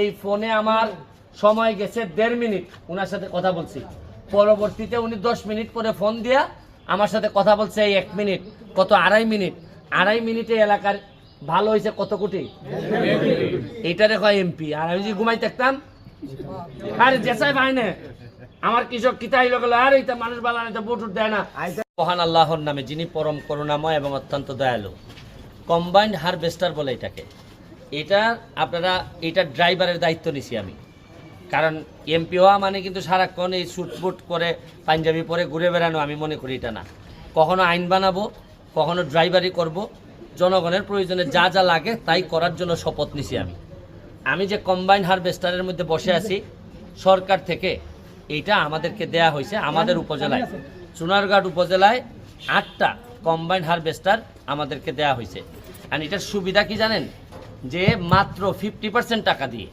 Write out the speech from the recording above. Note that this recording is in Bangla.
এই ফোনে আমার সময় গেছে 1.5 মিনিট ওনার সাথে কথা বলছি। পরবর্তীতে উনি 10 মিনিট পরে ফোন দিয়া আমার সাথে কথা বলছে এই 1 মিনিট কত 2.5 মিনিট। 2.5 মিনিটে এলাকার ভালো হয়েছে কত কোটি, এইটারে কয় এমপি। আর আমি যদি ঘুমাই থাকতাম আরে জেসাই ভাই না আমার কৃষক কিতাই লোক আর এইটা মানুষ বালা না ভোট দেয় না। মহান আল্লাহর নামে যিনি পরম করুণাময় এবং অত্যন্ত দয়ালু। কম্বাইন্ড হারভেস্টার বলে এটাকে। এটা আপনারা এটা ড্রাইভারের দায়িত্ব নিছি আমি, কারণ এমপি হওয়া মানে কিন্তু সারাক্ষণ এই শুটবুট করে পাঞ্জাবি পরে ঘুরে বেড়ানো আমি মনে করি এটা না। কখনো আইন বানাবো, কখনো ড্রাইভারি করব, জনগণের প্রয়োজনে যা যা লাগে তাই করার জন্য শপথ নিছি আমি যে কম্বাইন্ড হারভেস্টারের মধ্যে বসে আছি সরকার থেকে এইটা আমাদেরকে দেয়া হয়েছে। আমাদের উপজেলায় চুনারঘাট উপজেলায় 8টা কম্বাইন্ড হারভেস্টার আমাদেরকে দেয়া হয়েছে। আর এটার সুবিধা কি জানেন, যে মাত্র 50% টাকা দিয়ে